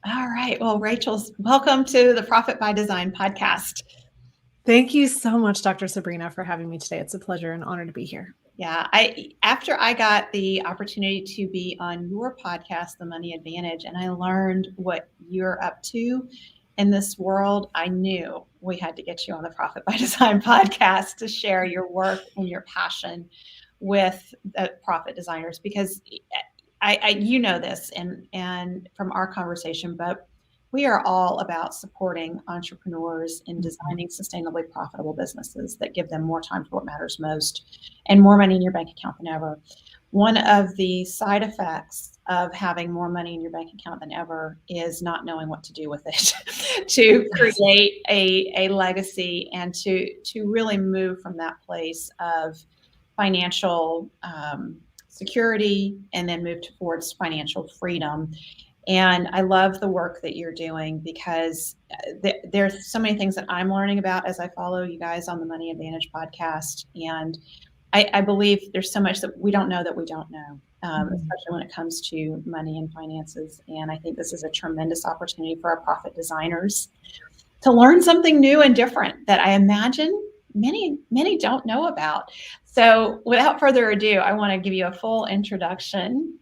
All right. Well, Rachel's welcome to the Profit by Design podcast. Thank you so much, Dr. Sabrina, for having me today. It's a pleasure and honor to be here. Yeah, after I got the opportunity to be on your podcast, The Money Advantage, and I learned what you're up to in this world, I knew we had to get you on the Profit by Design podcast to share your work and your passion with profit designers, because you know this, and from our conversation, but we are all about supporting entrepreneurs in designing sustainably profitable businesses that give them more time for what matters most and more money in your bank account than ever. One of the side effects of having more money in your bank account than ever is not knowing what to do with it to create a legacy and to really move from that place of financial security and then move towards financial freedom. And I love the work that you're doing, because there's so many things that I'm learning about as I follow you guys on the Money Advantage podcast. And I believe there's so much that we don't know, especially when it comes to money and finances. And I think this is a tremendous opportunity for our profit designers to learn something new and different that I imagine many don't know about. So without further ado, I want to give you a full introduction.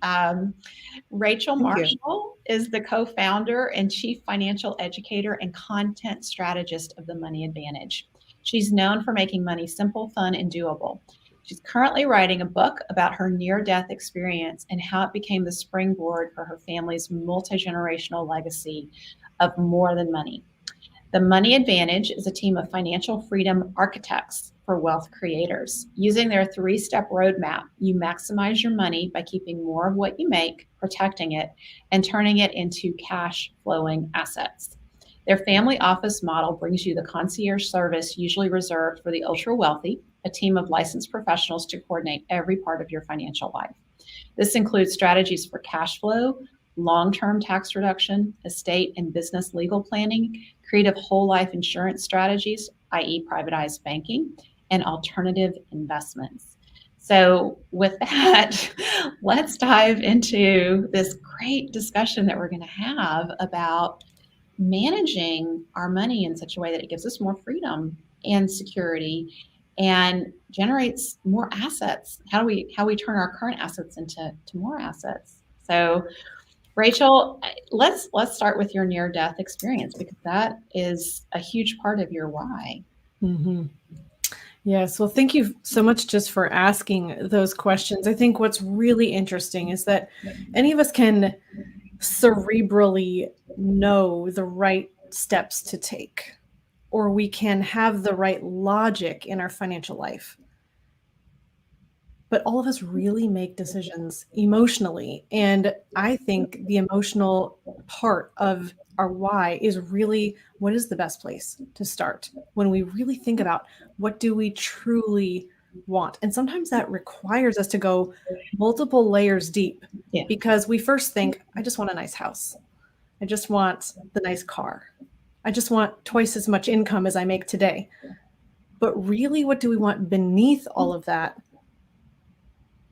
Rachel Marshall is the co-founder and chief financial educator and content strategist of the Money Advantage. She's known for making money simple, fun, and doable. She's currently writing a book about her near-death experience and how it became the springboard for her family's multi-generational legacy of more than money. The Money Advantage is a team of financial freedom architects for wealth creators. Using their 3-step roadmap, you maximize your money by keeping more of what you make, protecting it, and turning it into cash flowing assets. Their family office model brings you the concierge service usually reserved for the ultra wealthy, a team of licensed professionals to coordinate every part of your financial life. This includes strategies for cash flow, long-term tax reduction, estate and business legal planning, creative whole life insurance strategies, i.e. privatized banking, and alternative investments. So with that, let's dive into this great discussion that we're going to have about managing our money in such a way that it gives us more freedom and security and generates more assets. How we turn our current assets into more assets. So Rachel, let's start with your near-death experience, because that is a huge part of your why. Mm-hmm. Yes. Well, thank you so much just for asking those questions. I think what's really interesting is that any of us can cerebrally know the right steps to take, or we can have the right logic in our financial life. But all of us really make decisions emotionally. And I think the emotional part of our why is really what is the best place to start when we really think about what do we truly want. And sometimes that requires us to go multiple layers deep, because we first think, I just want a nice house. I just want the nice car. I just want twice as much income as I make today. But really, what do we want beneath all of that?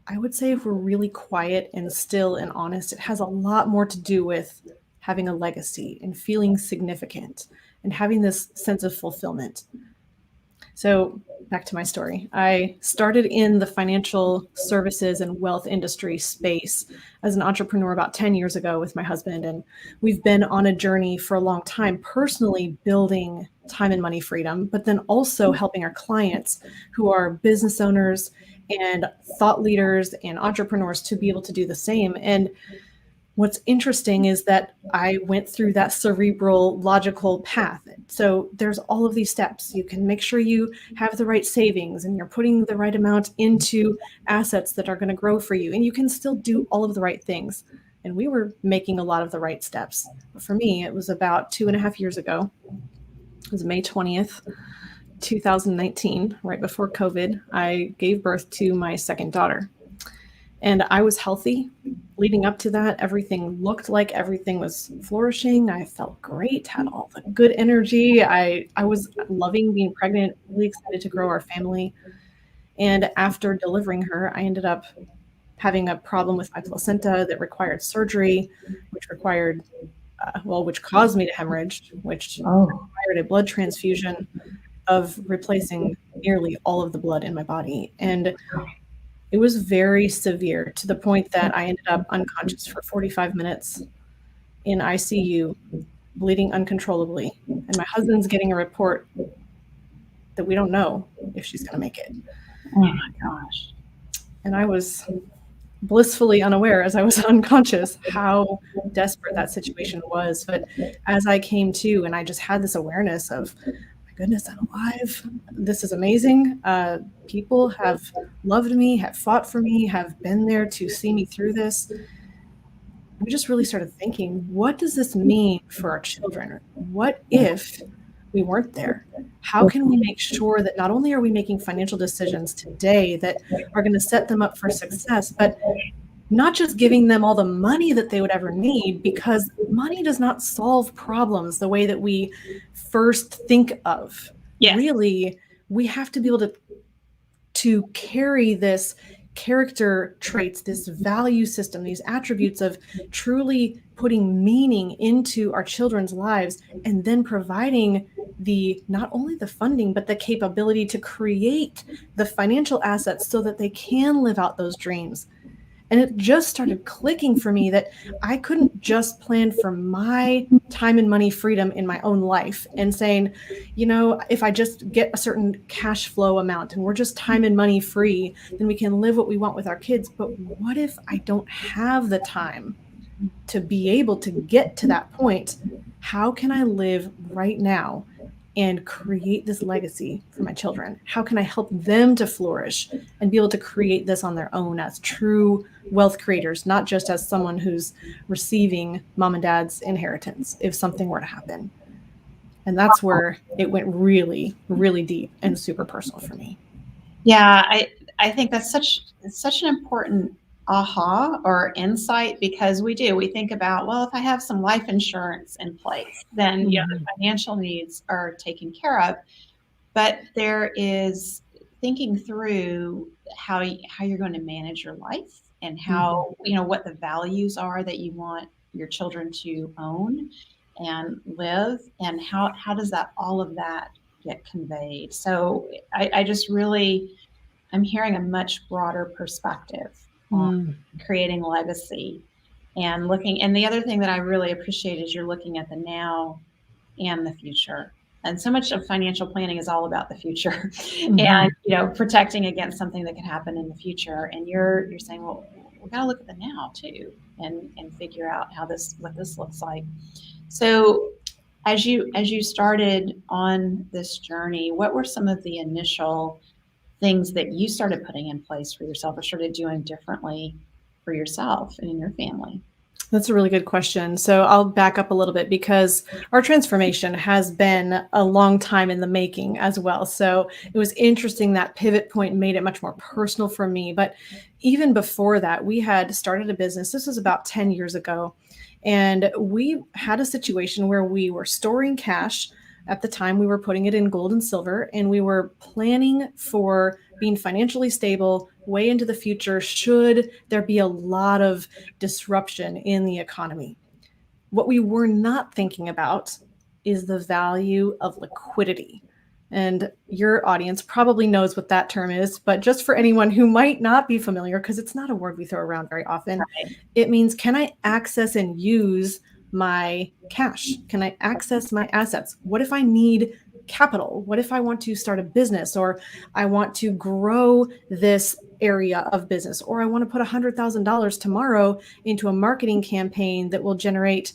I would say if we're really quiet and still and honest, it has a lot more to do with having a legacy and feeling significant and having this sense of fulfillment. So back to my story. I started in the financial services and wealth industry space as an entrepreneur about 10 years ago with my husband. And we've been on a journey for a long time, personally building time and money freedom, but then also helping our clients who are business owners and thought leaders and entrepreneurs to be able to do the same. And what's interesting is that I went through that cerebral, logical path. So there's all of these steps. You can make sure you have the right savings and you're putting the right amount into assets that are going to grow for you. And you can still do all of the right things. And we were making a lot of the right steps. But for me, it was about 2.5 years ago. It was May 20th. 2019, right before COVID, I gave birth to my second daughter. And I was healthy. Leading up to that, everything looked like everything was flourishing. I felt great, had all the good energy. I was loving being pregnant, really excited to grow our family. And after delivering her, I ended up having a problem with my placenta that required surgery, which required which caused me to hemorrhage, which Oh, required a blood transfusion of replacing nearly all of the blood in my body. And it was very severe to the point that I ended up unconscious for 45 minutes in ICU, bleeding uncontrollably. And my husband's getting a report that we don't know if she's going to make it. oh my gosh. And I was blissfully unaware as I was unconscious how desperate that situation was. But as I came to, and I just had this awareness of, my goodness, I'm alive. This is amazing. People have loved me, have fought for me, have been there to see me through this. We just really started thinking, what does this mean for our children? What if we weren't there? How can we make sure that not only are we making financial decisions today that are going to set them up for success, but not just giving them all the money that they would ever need, because money does not solve problems the way that we first think of. Yes. Really, we have to be able to carry this character traits, this value system, these attributes of truly putting meaning into our children's lives, and then providing the not only the funding, but the capability to create the financial assets so that they can live out those dreams. And it just started clicking for me that I couldn't just plan for my time and money freedom in my own life and saying, if I just get a certain cash flow amount and we're just time and money free, then we can live what we want with our kids. But what if I don't have the time to be able to get to that point? How can I live right now and create this legacy for my children? How can I help them to flourish and be able to create this on their own as true wealth creators, not just as someone who's receiving mom and dad's inheritance if something were to happen? And that's where it went really, really deep and super personal for me. Yeah, I think that's such an important aha or insight, because we think about, well, if I have some life insurance in place, then the financial needs are taken care of. But there is thinking through how you're going to manage your life, and how what the values are that you want your children to own and live, and how does that all of that get conveyed. So I just really, I'm hearing a much broader perspective on creating legacy and looking. And the other thing that I really appreciate is you're looking at the now and the future. And so much of financial planning is all about the future and protecting against something that could happen in the future. And you're saying, well, we got to look at the now too, and figure out what this looks like. So as you started on this journey, what were some of the initial things that you started putting in place for yourself, or started doing differently for yourself and in your family? That's a really good question. So I'll back up a little bit, because our transformation has been a long time in the making as well. So it was interesting that pivot point made it much more personal for me. But even before that, we had started a business. This was about 10 years ago. And we had a situation where we were storing cash. At the time, we were putting it in gold and silver, and we were planning for being financially stable way into the future should there be a lot of disruption in the economy. What we were not thinking about is the value of liquidity. And your audience probably knows what that term is, but just for anyone who might not be familiar, because it's not a word we throw around very often, it means, can I access and use my cash? Can I access my assets? What if I need capital? What if I want to start a business, or I want to grow this area of business, or I want to put $100,000 tomorrow into a marketing campaign that will generate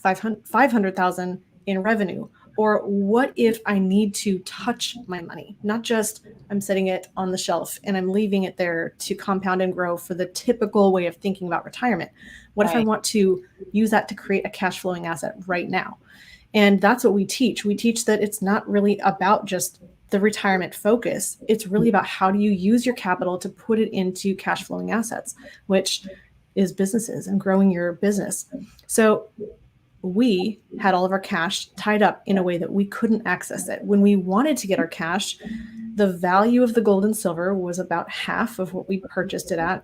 $500,000 in revenue? Or what if I need to touch my money? Not just I'm setting it on the shelf and I'm leaving it there to compound and grow for the typical way of thinking about retirement. What if I want to use that to create a cash flowing asset right now? And that's what we teach. We teach that it's not really about just the retirement focus. It's really about how do you use your capital to put it into cash flowing assets, which is businesses and growing your business. So we had all of our cash tied up in a way that we couldn't access it. When we wanted to get our cash, the value of the gold and silver was about half of what we purchased it at.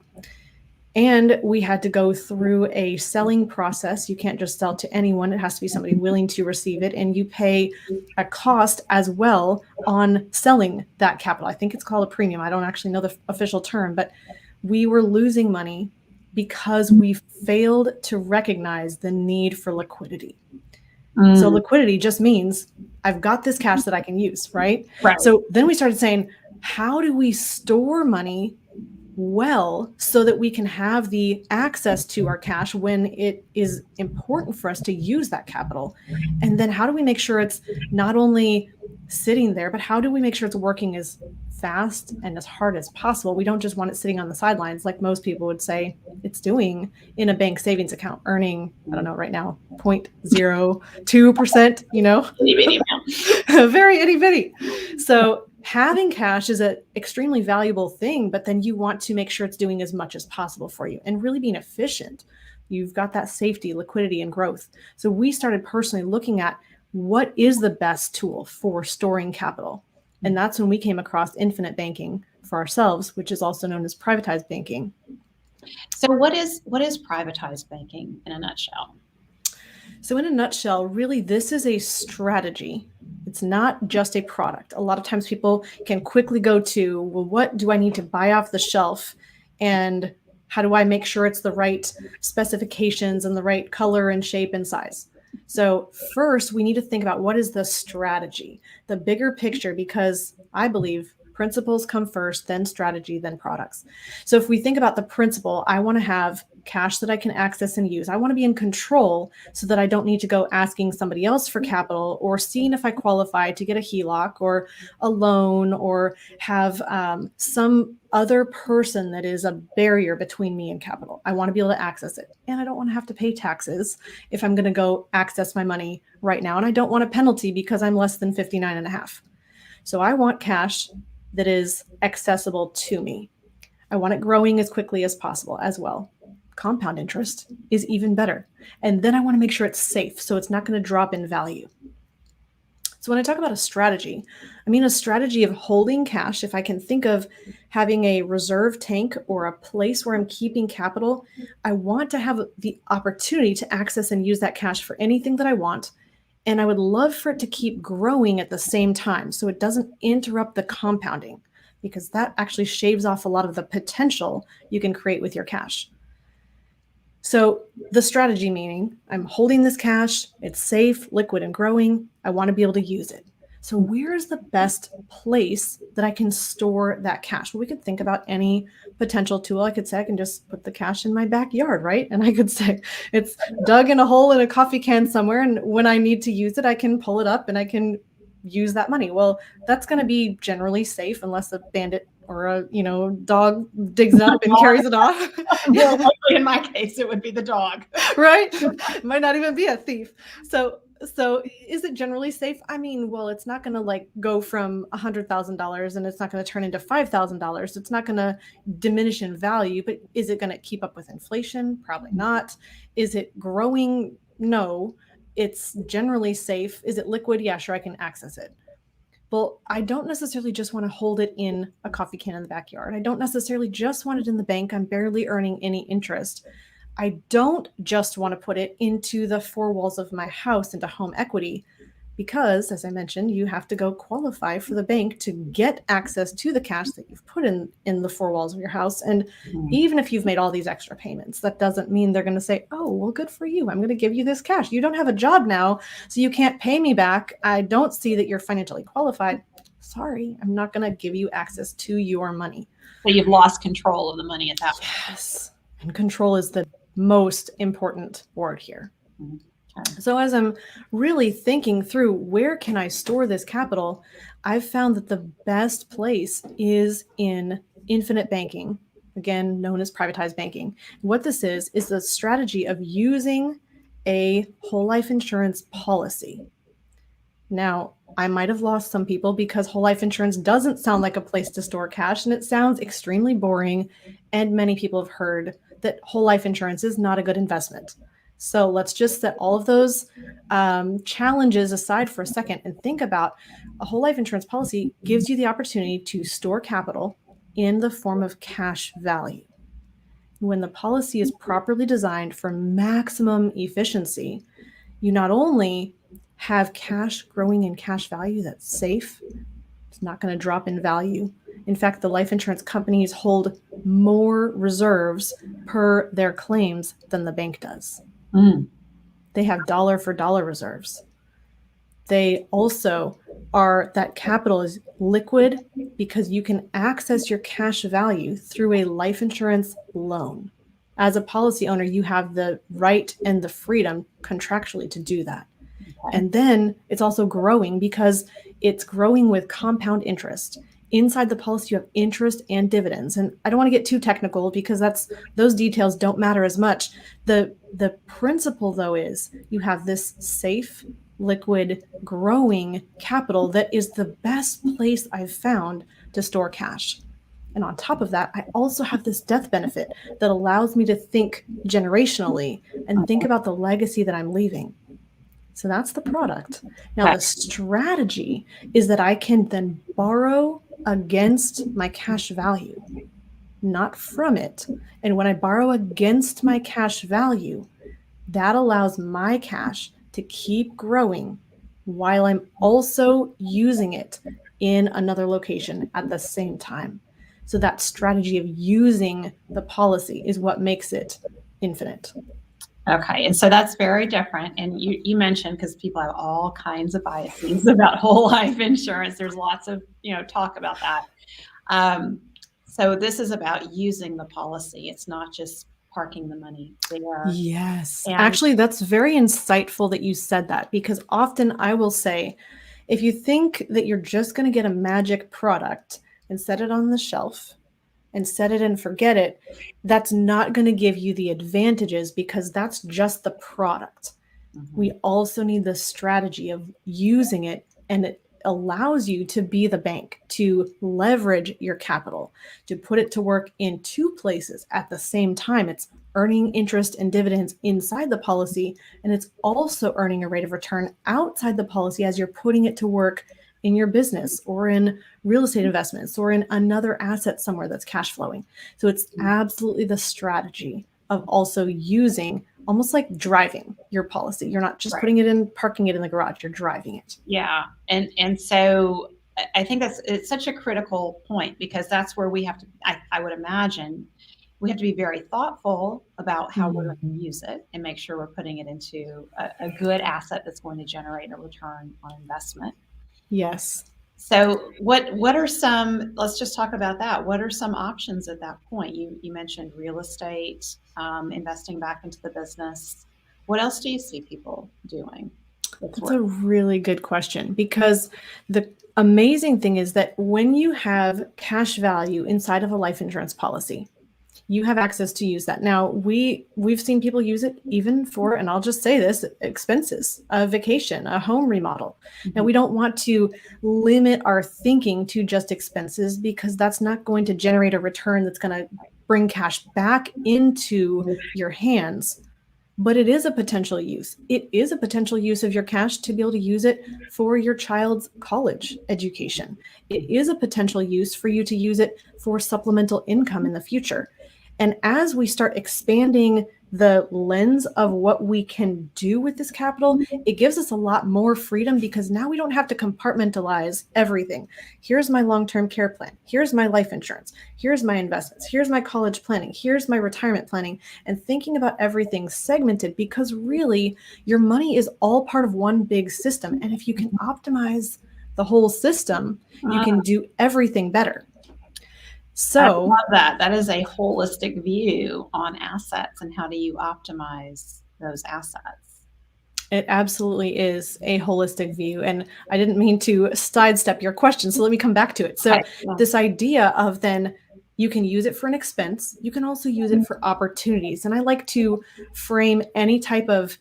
And we had to go through a selling process. You can't just sell to anyone. It has to be somebody willing to receive it. And you pay a cost as well on selling that capital. I think it's called a premium. I don't actually know the official term, but we were losing money because we failed to recognize the need for liquidity. So liquidity just means I've got this cash that I can use, right? Right. So then we started saying, how do we store money well so that we can have the access to our cash when it is important for us to use that capital? And then how do we make sure it's not only sitting there, but how do we make sure it's working as fast and as hard as possible? We don't just want it sitting on the sidelines like most people would say it's doing in a bank savings account, earning, I don't know, right now 0.02%, Itty bitty amount. very itty bitty. So having cash is an extremely valuable thing, but then you want to make sure it's doing as much as possible for you and really being efficient. You've got that safety, liquidity, and growth. So we started personally looking at what is the best tool for storing capital. And that's when we came across infinite banking for ourselves, which is also known as privatized banking. So what is privatized banking in a nutshell? So in a nutshell, really, this is a strategy. It's not just a product. A lot of times people can quickly go to, well, what do I need to buy off the shelf? And how do I make sure it's the right specifications and the right color and shape and size? So first, we need to think about what is the strategy, the bigger picture, because I believe principles come first, then strategy, then products. So if we think about the principle, I want to have cash that I can access and use. I want to be in control so that I don't need to go asking somebody else for capital or seeing if I qualify to get a HELOC or a loan or have some other person that is a barrier between me and capital. I want to be able to access it. And I don't want to have to pay taxes if I'm going to go access my money right now. And I don't want a penalty because I'm less than 59 and a half. So I want cash that is accessible to me. I want it growing as quickly as possible as well. Compound interest is even better. And then I want to make sure it's safe, so it's not going to drop in value. So when I talk about a strategy, I mean a strategy of holding cash. If I can think of having a reserve tank or a place where I'm keeping capital, I want to have the opportunity to access and use that cash for anything that I want. And I would love for it to keep growing at the same time so it doesn't interrupt the compounding, because that actually shaves off a lot of the potential you can create with your cash. So the strategy meaning I'm holding this cash, it's safe, liquid, and growing. I want to be able to use it. So where is the best place that I can store that cash? Well, we could think about any potential tool. I could say I can just put the cash in my backyard, right? And I could say it's dug in a hole in a coffee can somewhere. And when I need to use it, I can pull it up and I can use that money. Well, that's going to be generally safe unless a bandit or a dog digs it up and carries it off. Well, likely in my case, it would be the dog. Right? It might not even be a thief. So is it generally safe? I mean, well, it's not going to go from $100,000 and it's not going to turn into $5,000. It's not going to diminish in value, but is it going to keep up with inflation? Probably not. Is it growing? No. It's generally safe. Is it liquid? Yeah, sure, I can access it. Well, I don't necessarily just want to hold it in a coffee can in the backyard. I don't necessarily just want it in the bank. I'm barely earning any interest. I don't just want to put it into the four walls of my house, into home equity, because, as I mentioned, you have to go qualify for the bank to get access to the cash that you've put in the four walls of your house. And even if you've made all these extra payments, that doesn't mean they're going to say, oh, well, good for you. I'm going to give you this cash. You don't have a job now, so you can't pay me back. I don't see that you're financially qualified. Sorry, I'm not going to give you access to your money. So you've lost control of the money at that point. Yes. And control is the most important word here. Okay. So as I'm really thinking through where can I store this capital, I've found that the best place is in infinite banking, again, known as privatized banking. What this is the strategy of using a whole life insurance policy. Now, I might have lost some people because whole life insurance doesn't sound like a place to store cash, and it sounds extremely boring. And many people have heard that whole life insurance is not a good investment. So let's just set all of those challenges aside for a second and think about a whole life insurance policy gives you the opportunity to store capital in the form of cash value. When the policy is properly designed for maximum efficiency, you not only have cash growing in cash value that's safe, it's not going to drop in value. In fact, the life insurance companies hold more reserves per their claims than the bank does. They have dollar for dollar reserves. They also are, that capital is liquid because you can access your cash value through a life insurance loan. As a policy owner, you have the right and the freedom contractually to do that. Okay. And then it's also growing because it's growing with compound interest. Inside the policy, you have interest and dividends. And I don't want to get too technical because those details don't matter as much. The principle, though, is you have this safe, liquid, growing capital that is the best place I've found to store cash. And on top of that, I also have this death benefit that allows me to think generationally and think about the legacy that I'm leaving. So that's the product. Now, Okay. the strategy is that I can then borrow against my cash value, not from it. And when I borrow against my cash value, that allows my cash to keep growing while I'm also using it in another location at the same time. So that strategy of using the policy is what makes it infinite. Okay, and so that's very different. And you mentioned, because people have all kinds of biases about whole life insurance. There's lots of talk about that. So this is about using the policy. It's not just parking the money there. Yes. And Actually, that's very insightful that you said that, because often I will say, if you think that you're just going to get a magic product and set it on the shelf and set it and forget it, that's not going to give you the advantages, because that's just the product. We also need the strategy of using it, and it allows you to be the bank, to leverage your capital, to put it to work in two places at the same time. It's earning interest and dividends inside the policy, and it's also earning a rate of return outside the policy as you're putting it to work in your business or in real estate investments or in another asset somewhere that's cash flowing. So it's absolutely the strategy of also using, almost like driving your policy. You're not just putting it in, parking it in the garage, you're driving it. Yeah. And so I think it's such a critical point, because that's where we have to, I would imagine, we have to be very thoughtful about how we're going to use it and make sure we're putting it into a good asset that's going to generate a return on investment. Yes. So what are some, let's just talk about that. What are some options at that point? You mentioned real estate, investing back into the business. What else do you see people doing? That's a really good question, because the amazing thing is that when you have cash value inside of a life insurance policy, you have access to use that. Now, we've seen people use it even for, and I'll just say this, expenses, a vacation, a home remodel. Now, we don't want to limit our thinking to just expenses, because that's not going to generate a return that's going to bring cash back into your hands. But it is a potential use. It is a potential use of your cash to be able to use it for your child's college education. It is a potential use for you to use it for supplemental income in the future. And as we start expanding the lens of what we can do with this capital, it gives us a lot more freedom, because now we don't have to compartmentalize everything. Here's my long-term care plan. Here's my life insurance. Here's my investments. Here's my college planning. Here's my retirement planning, and thinking about everything segmented, because really your money is all part of one big system. And if you can optimize the whole system, you can do everything better. So I love that. That is a holistic view on assets, and how do you optimize those assets? It absolutely is a holistic view. And I didn't mean to sidestep your question, so let me come back to it. So this idea of, then you can use it for an expense, you can also use it for opportunities. And I like to frame any type of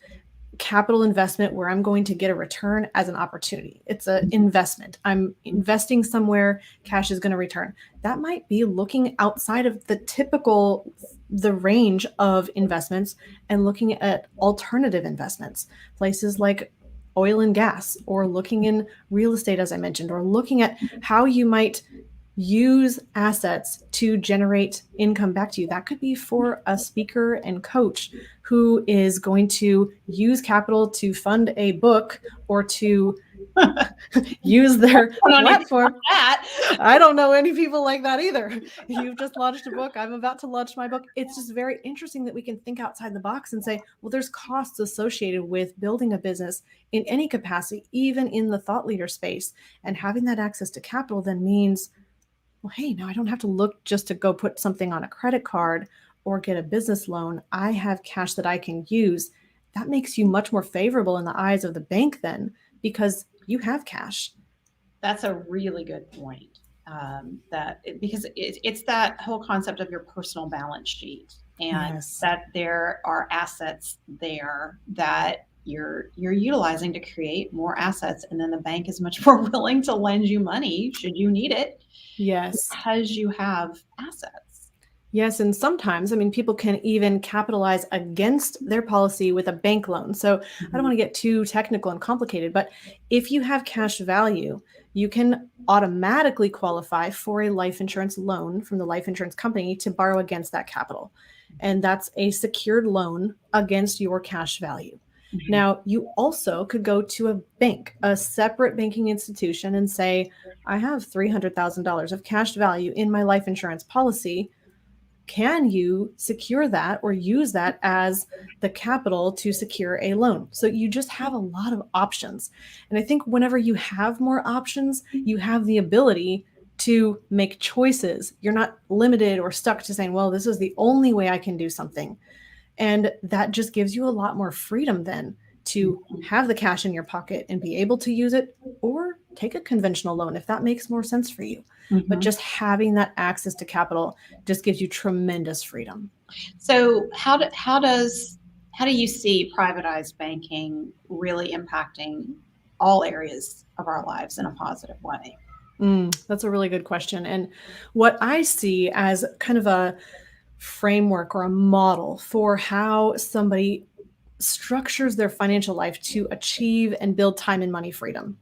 capital investment where I'm going to get a return as an opportunity. It's an investment. I'm investing somewhere, cash is going to return. That might be looking outside of the range of investments and looking at alternative investments, places like oil and gas, or looking in real estate, as I mentioned, or looking at how you might use assets to generate income back to you. That could be for a speaker and coach who is going to use capital to fund a book or to use their platform. I don't know any people like that either. You've just launched a book. I'm about to launch my book. It's just very interesting that we can think outside the box and say, well, there's costs associated with building a business in any capacity, even in the thought leader space. And having that access to capital then means, well, hey, now I don't have to look just to go put something on a credit card or get a business loan. I have cash that I can use. That makes you much more favorable in the eyes of the bank then, because you have cash. That's a really good point. Because it's that whole concept of your personal balance sheet, and Yes. that there are assets there that you're utilizing to create more assets, and then the bank is much more willing to lend you money should you need it. Yes. Because you have assets. Yes, and sometimes, I mean, people can even capitalize against their policy with a bank loan. So I don't want to get too technical and complicated, but if you have cash value, you can automatically qualify for a life insurance loan from the life insurance company to borrow against that capital. And that's a secured loan against your cash value. Now, you also could go to a bank, a separate banking institution, and say, I have $300,000 of cash value in my life insurance policy. Can you secure that or use that as the capital to secure a loan? So you just have a lot of options. And I think whenever you have more options, you have the ability to make choices. You're not limited or stuck to saying, well, this is the only way I can do something. And that just gives you a lot more freedom then to have the cash in your pocket and be able to use it, or take a conventional loan if that makes more sense for you. But just having that access to capital just gives you tremendous freedom. So how do you see privatized banking really impacting all areas of our lives in a positive way? That's a really good question. And what I see as kind of a framework or a model for how somebody structures their financial life to achieve and build time and money freedom.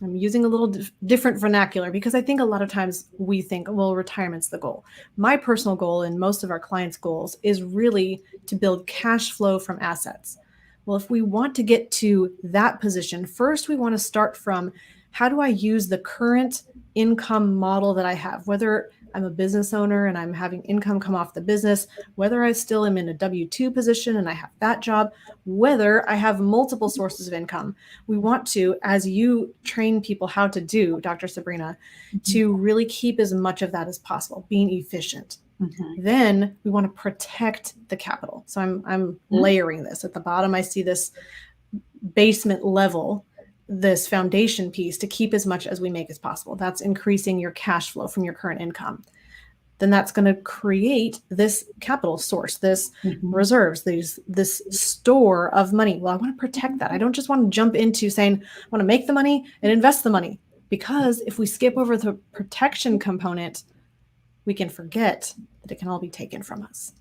I'm using a little different vernacular because I think a lot of times we think, well, retirement's the goal. My personal goal and most of our clients' goals is really to build cash flow from assets. Well, if we want to get to that position, first we want to start from, how do I use the current income model that I have, whether I'm a business owner and I'm having income come off the business, whether I still am in a W-2 position and I have that job, whether I have multiple sources of income. We want to, as you train people how to do, Dr. Sabrina, to really keep as much of that as possible, being efficient. Then we want to protect the capital. So I'm layering this. At the bottom, I see this basement level, this foundation piece to keep as much as we make as possible. That's increasing your cash flow from your current income. Then that's going to create this capital source, this reserves, this store of money. Well, I want to protect that. I don't just want to jump into saying, I want to make the money and invest the money, because if we skip over the protection component, we can forget that it can all be taken from us.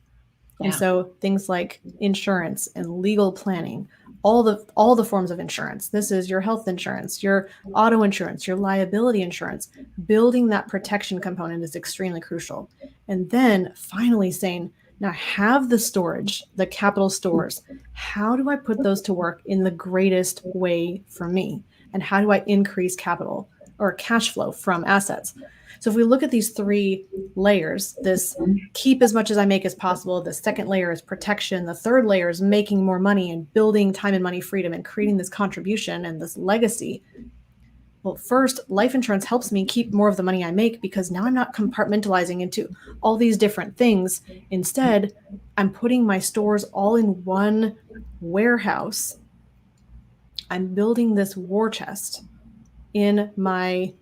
Yeah. And so things like insurance and legal planning, all the forms of insurance. This is your health insurance, your auto insurance, your liability insurance. Building that protection component is extremely crucial. And then finally saying, now I have the storage, the capital stores. How do I put those to work in the greatest way for me? And how do I increase capital or cash flow from assets? So if we look at these three layers, this keep as much as I make as possible, the second layer is protection, the third layer is making more money and building time and money freedom and creating this contribution and this legacy. Well, first, life insurance helps me keep more of the money I make, because now I'm not compartmentalizing into all these different things. Instead, I'm putting my stores all in one warehouse. I'm building this war chest in my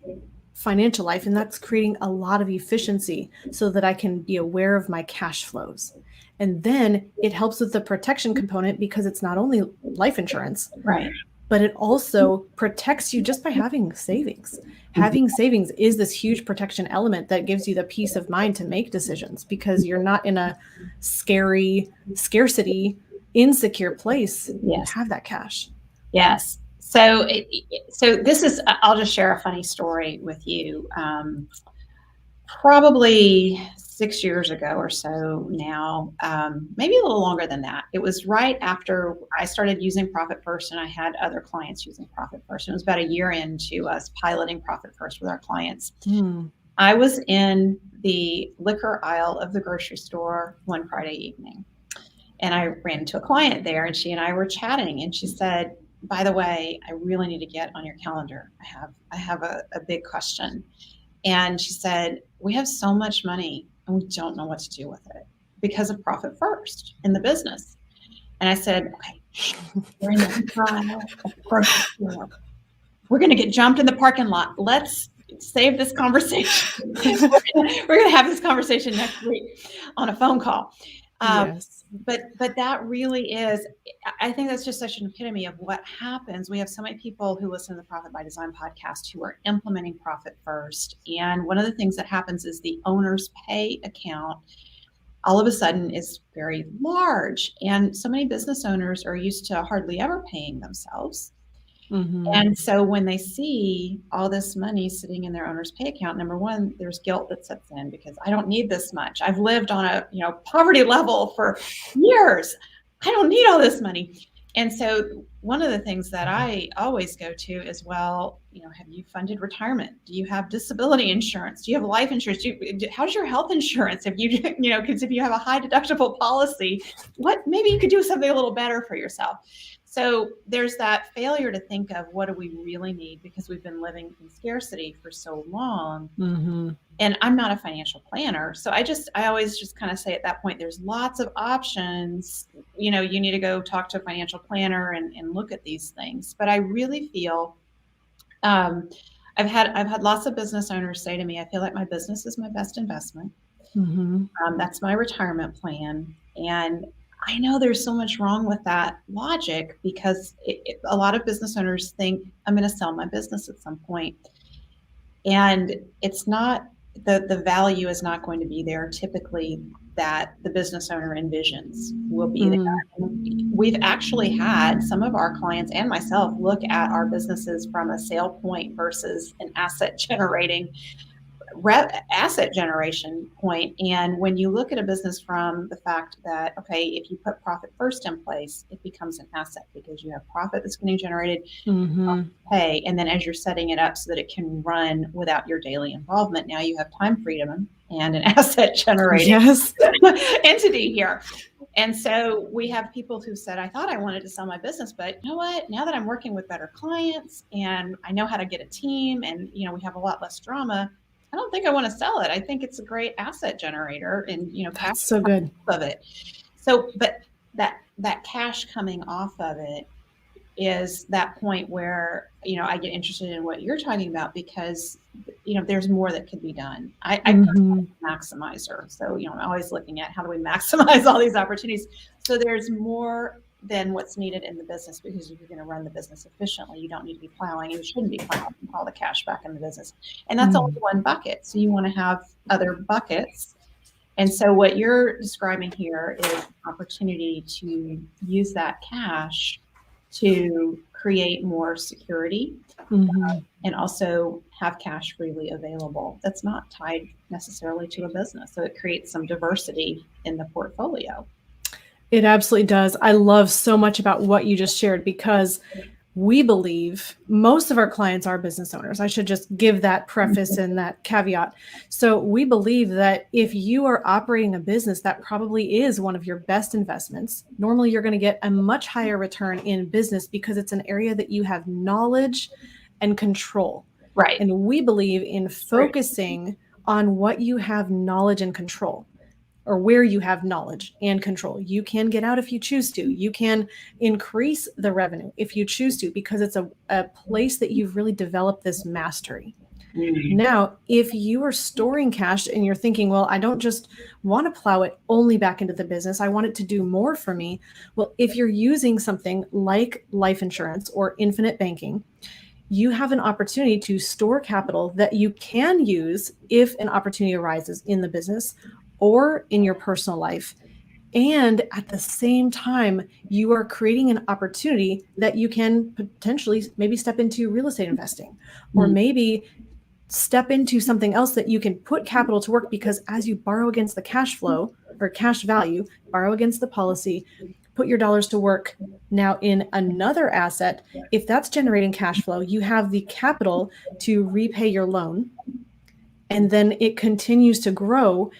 financial life, and that's creating a lot of efficiency so that I can be aware of my cash flows. And then it helps with the protection component, because it's not only life insurance, right, but it also protects you just by having savings. Having savings is this huge protection element that gives you the peace of mind to make decisions, because you're not in a scarcity, insecure place. You have that cash. Yes. So this is, I'll just share a funny story with you. Probably 6 years ago or so now, maybe a little longer than that. It was right after I started using Profit First, and I had other clients using Profit First. It was about a year into us piloting Profit First with our clients. I was in the liquor aisle of the grocery store one Friday evening, and I ran into a client there, and she and I were chatting, and she said, "By the way, I really need to get on your calendar. I have a big question." And she said, "We have so much money and we don't know what to do with it because of Profit First in the business." And I said, "Okay, we're in the aisle of the grocery store. We're going to get jumped in the parking lot. Let's save this conversation. We're going to have this conversation next week on a phone call." Yes. But that really is, I think that's just such an epitome of what happens. We have so many people who listen to the Profit by Design podcast who are implementing Profit First. And one of the things that happens is the owner's pay account all of a sudden is very large. And so many business owners are used to hardly ever paying themselves. And so when they see all this money sitting in their owner's pay account, number one, there's guilt that sets in because I don't need this much. I've lived on a poverty level for years. I don't need all this money. And so one of the things that I always go to is, well, have you funded retirement? Do you have disability insurance? Do you have life insurance? How's your health insurance? If you, because if you have a high deductible policy, maybe you could do something a little better for yourself. So there's that failure to think of what do we really need because we've been living in scarcity for so long. And I'm not a financial planner. So I always just kind of say at that point, there's lots of options. You need to go talk to a financial planner and look at these things. But I really feel I've had lots of business owners say to me, I feel like my business is my best investment. That's my retirement plan. And I know there's so much wrong with that logic because a lot of business owners think I'm going to sell my business at some point. And it's not, the value is not going to be there typically that the business owner envisions will be there. And we've actually had some of our clients and myself look at our businesses from a sale point versus an asset generation point. And when you look at a business from the fact that, okay, if you put Profit First in place, it becomes an asset because you have profit that's getting generated, pay, and then as you're setting it up so that it can run without your daily involvement, now you have time freedom and an asset generating entity here. And so we have people who said, I thought I wanted to sell my business, but you know what? Now that I'm working with better clients and I know how to get a team and, we have a lot less drama, I don't think I want to sell it. I think it's a great asset generator and, cash so good of it. So, but that cash coming off of it is that point where, I get interested in what you're talking about because, there's more that could be done. I'm a maximizer. So, I'm always looking at how do we maximize all these opportunities. So there's more than what's needed in the business because if you're going to run the business efficiently, you don't need to be plowing. You shouldn't be plowing all the cash back in the business. And that's only one bucket. So you want to have other buckets. And so what you're describing here is opportunity to use that cash to create more security and also have cash freely available that's not tied necessarily to a business. So it creates some diversity in the portfolio. It absolutely does. I love so much about what you just shared because we believe most of our clients are business owners. I should just give that preface and that caveat. So we believe that if you are operating a business, that probably is one of your best investments. Normally, you're going to get a much higher return in business because it's an area that you have knowledge and control. Right. And we believe in focusing on what you have knowledge and control. Or where you have knowledge and control. You can get out if you choose to. You can increase the revenue if you choose to, because it's a place that you've really developed this mastery. Now, if you are storing cash and you're thinking, well, I don't just want to plow it only back into the business. I want it to do more for me. Well, if you're using something like life insurance or infinite banking, you have an opportunity to store capital that you can use if an opportunity arises in the business or in your personal life. And at the same time, you are creating an opportunity that you can potentially maybe step into real estate investing, or maybe step into something else that you can put capital to work, because as you borrow against the cash flow or cash value, borrow against the policy, put your dollars to work now in another asset. If that's generating cash flow, you have the capital to repay your loan, and then it continues to grow.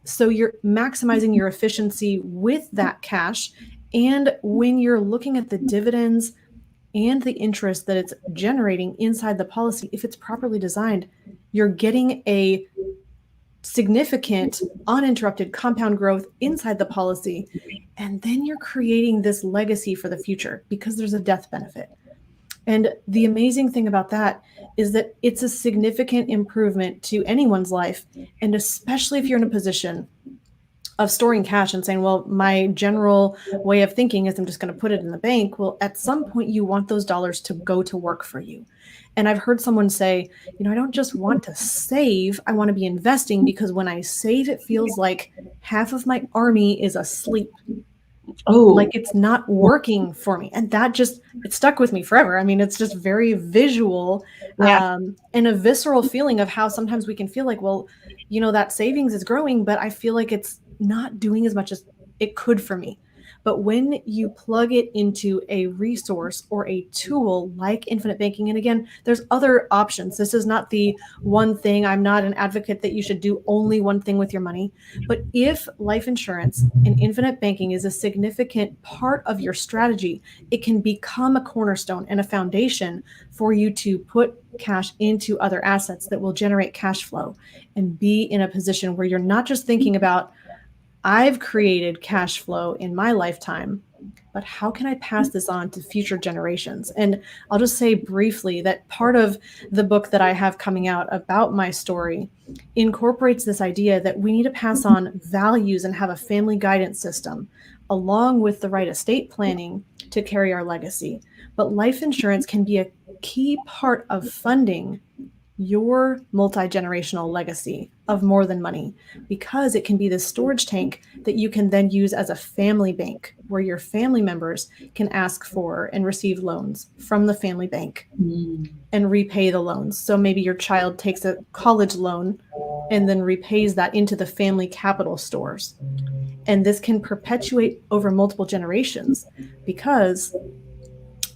So you're maximizing your efficiency with that cash. And when you're looking at the dividends and the interest that it's generating inside the policy, if it's properly designed, you're getting a significant uninterrupted compound growth inside the policy. And then you're creating this legacy for the future because there's a death benefit. And the amazing thing about that is that it's a significant improvement to anyone's life. And especially if you're in a position of storing cash and saying, well, my general way of thinking is I'm just going to put it in the bank. Well, at some point, you want those dollars to go to work for you. And I've heard someone say, I don't just want to save, I want to be investing, because when I save, it feels like half of my army is asleep. Like it's not working for me. And that just, it stuck with me forever. I mean, it's just very visual, and a visceral feeling of how sometimes we can feel like, well, that savings is growing, but I feel like it's not doing as much as it could for me. But when you plug it into a resource or a tool like infinite banking, and again, there's other options. This is not the one thing. I'm not an advocate that you should do only one thing with your money. But if life insurance and infinite banking is a significant part of your strategy, it can become a cornerstone and a foundation for you to put cash into other assets that will generate cash flow and be in a position where you're not just thinking about, I've created cash flow in my lifetime, but how can I pass this on to future generations? And I'll just say briefly that part of the book that I have coming out about my story incorporates this idea that we need to pass on values and have a family guidance system along with the right estate planning to carry our legacy. But life insurance can be a key part of funding your multi-generational legacy of more than money, because it can be the storage tank that you can then use as a family bank where your family members can ask for and receive loans from the family bank and repay the loans. So maybe your child takes a college loan and then repays that into the family capital stores. And this can perpetuate over multiple generations, because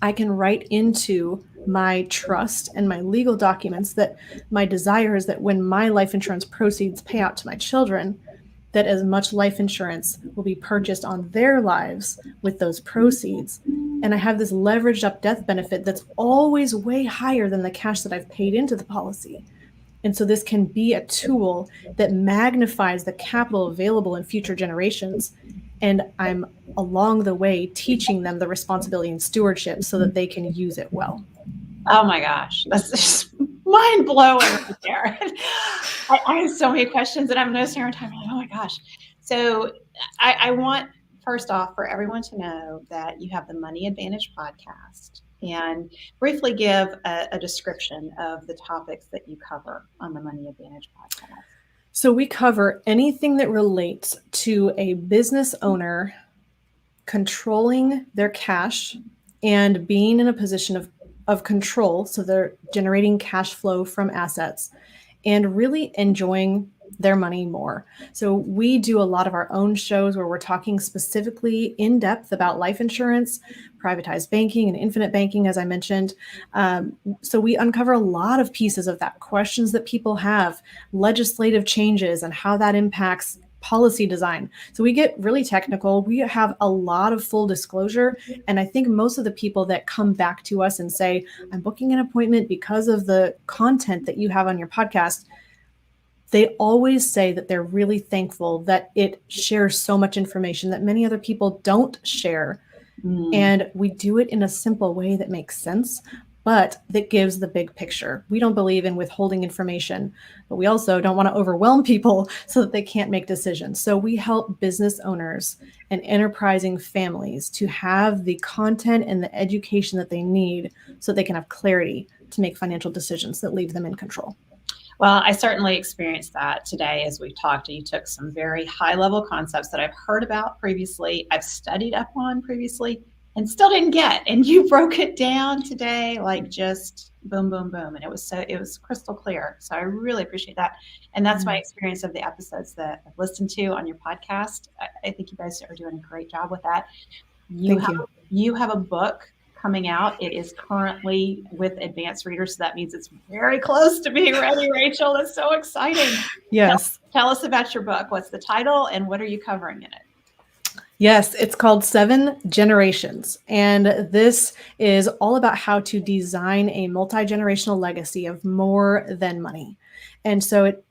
I can write into my trust and my legal documents that my desire is that when my life insurance proceeds pay out to my children, that as much life insurance will be purchased on their lives with those proceeds. And I have this leveraged up death benefit that's always way higher than the cash that I've paid into the policy. And so this can be a tool that magnifies the capital available in future generations. And I'm along the way teaching them the responsibility and stewardship so that they can use it well. Oh my gosh, that's just mind blowing right there. I have so many questions, and I'm listening every time. I'm like, oh my gosh. So I want, first off, for everyone to know that you have the Money Advantage podcast, and briefly give a description of the topics that you cover on the Money Advantage podcast. So we cover anything that relates to a business owner controlling their cash and being in a position of control. So they're generating cash flow from assets and really enjoying their money more. So we do a lot of our own shows where we're talking specifically in depth about life insurance, privatized banking, and infinite banking, as I mentioned. So we uncover a lot of pieces of that, questions that people have, legislative changes, and how that impacts policy design. So we get really technical. We have a lot of full disclosure. And I think most of the people that come back to us and say, I'm booking an appointment because of the content that you have on your podcast, they always say that they're really thankful that it shares so much information that many other people don't share. And we do it in a simple way that makes sense, but that gives the big picture. We don't believe in withholding information, but we also don't want to overwhelm people so that they can't make decisions. So we help business owners and enterprising families to have the content and the education that they need so they can have clarity to make financial decisions that leave them in control. Well, I certainly experienced that today as we talked. You took some very high level concepts that I've heard about previously, I've studied up on previously, and still didn't get. And you broke it down today, like just boom, boom, boom. And it was crystal clear. So I really appreciate that. And that's my experience of the episodes that I've listened to on your podcast. I think you guys are doing a great job with that. Thank you. You have a book coming out. It is currently with advanced readers, so that means it's very close to being ready, Rachel. That's so exciting. Yes. Tell us about your book. What's the title and what are you covering in it? Yes, it's called 7 Generations. And this is all about how to design a multi-generational legacy of more than money. And so it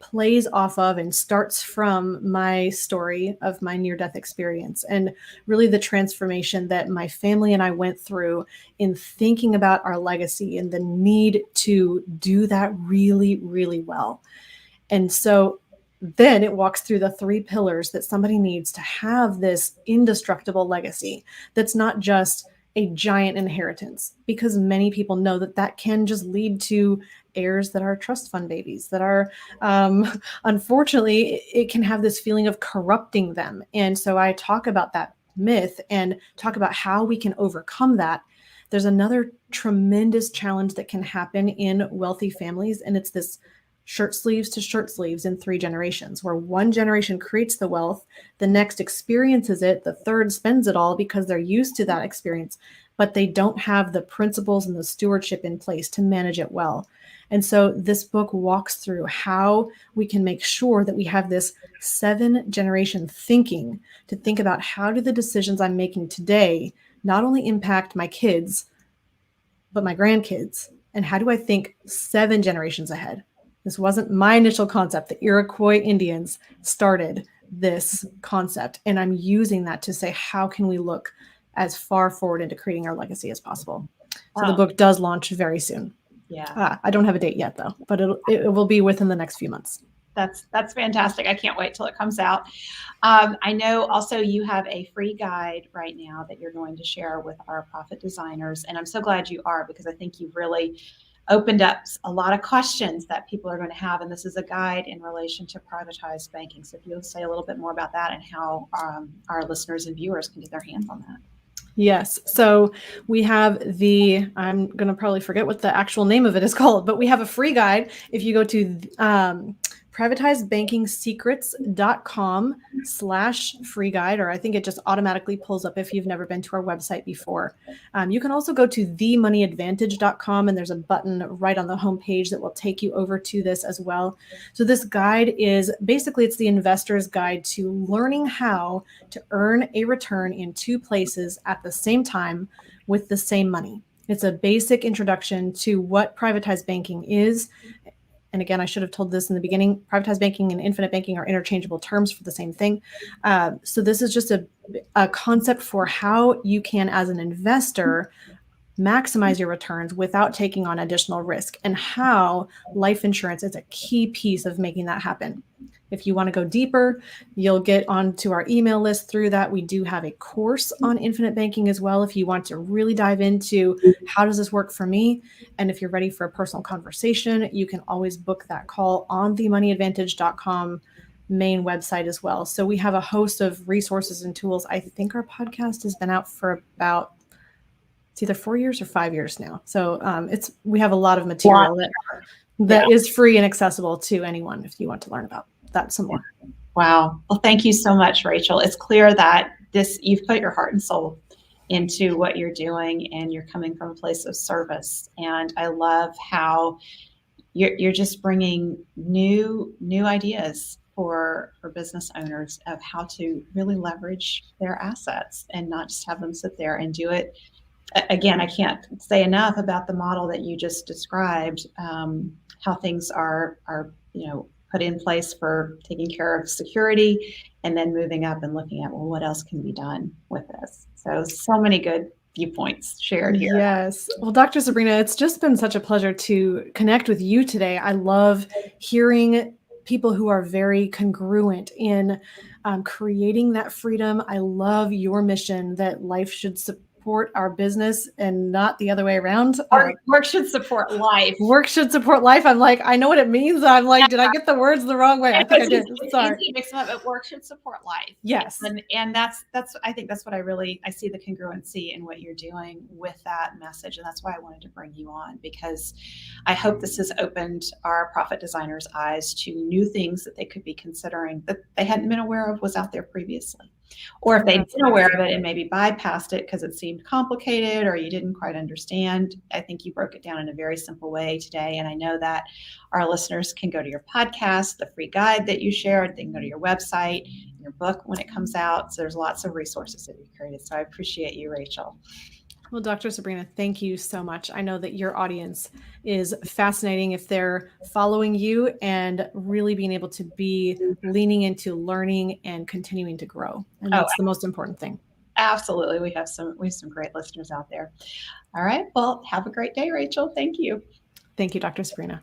plays off of and starts from my story of my near-death experience and really the transformation that my family and I went through in thinking about our legacy and the need to do that really, really well. And so then it walks through the 3 pillars that somebody needs to have this indestructible legacy that's not just a giant inheritance, because many people know that that can just lead to heirs that are trust fund babies that are, unfortunately, it can have this feeling of corrupting them. And so I talk about that myth and talk about how we can overcome that. There's another tremendous challenge that can happen in wealthy families, and it's this shirt sleeves to shirt sleeves in 3 generations, where one generation creates the wealth, the next experiences it, the third spends it all because they're used to that experience, but they don't have the principles and the stewardship in place to manage it well. And so this book walks through how we can make sure that we have this 7 generation thinking to think about how do the decisions I'm making today not only impact my kids, but my grandkids, and how do I think 7 generations ahead? This wasn't my initial concept. The Iroquois Indians started this concept, and I'm using that to say, how can we look as far forward into creating our legacy as possible? So the book does launch very soon. Yeah. I don't have a date yet, though, but it will be within the next few months. That's fantastic. I can't wait till it comes out. I know also you have a free guide right now that you're going to share with our profit designers. And I'm so glad you are, because I think you've really opened up a lot of questions that people are going to have. And this is a guide in relation to privatized banking. So if you'll say a little bit more about that and how our listeners and viewers can get their hands on that. Yes. So we have I'm going to probably forget what the actual name of it is called, but we have a free guide. If you go to privatizedbankingsecrets.com/free guide, or I think it just automatically pulls up if you've never been to our website before. You can also go to themoneyadvantage.com, and there's a button right on the homepage that will take you over to this as well. So this guide is basically, it's the investor's guide to learning how to earn a return in 2 places at the same time with the same money. It's a basic introduction to what privatized banking is. And again, I should have told this in the beginning, privatized banking and infinite banking are interchangeable terms for the same thing. So this is just a concept for how you can, as an investor, maximize your returns without taking on additional risk, and how life insurance is a key piece of making that happen. If you want to go deeper, you'll get onto our email list through that. We do have a course on infinite banking as well, if you want to really dive into how does this work for me. And if you're ready for a personal conversation, you can always book that call on themoneyadvantage.com main website as well. So we have a host of resources and tools. I think our podcast has been out for about, it's either 4 years or 5 years now. So we have a lot of material that is free and accessible to anyone if you want to learn about that some more. Wow. Well, thank you so much, Rachel. It's clear that you've put your heart and soul into what you're doing, and you're coming from a place of service. And I love how you're just bringing new ideas for business owners of how to really leverage their assets and not just have them sit there and do it. Again, I can't say enough about the model that you just described, how things are put in place for taking care of security, and then moving up and looking at, well, what else can be done with this? So many good viewpoints shared here. Yes. Well, Dr. Sabrina, it's just been such a pleasure to connect with you today. I love hearing people who are very congruent in creating that freedom. I love your mission that life should support our business and not the other way around. I'm like, Work should support life. Work should support life. I'm like, I know what it means. I'm like, did I get the words the wrong way? I think I did. Sorry. It's easy to mix them up, but work should support life. Yes. And that's I think that's what I see the congruency in what you're doing with that message. And that's why I wanted to bring you on, because I hope this has opened our profit designers' eyes to new things that they could be considering that they hadn't been aware of was out there previously. Or if they've been aware of it and maybe bypassed it because it seemed complicated or you didn't quite understand, I think you broke it down in a very simple way today. And I know that our listeners can go to your podcast, the free guide that you shared, they can go to your website, your book when it comes out. So there's lots of resources that you've created. So I appreciate you, Rachel. Well, Dr. Sabrina, thank you so much. I know that your audience is fascinating if they're following you and really being able to be leaning into learning and continuing to grow. And that's the most important thing. Absolutely. We have some great listeners out there. All right. Well, have a great day, Rachel. Thank you. Thank you, Dr. Sabrina.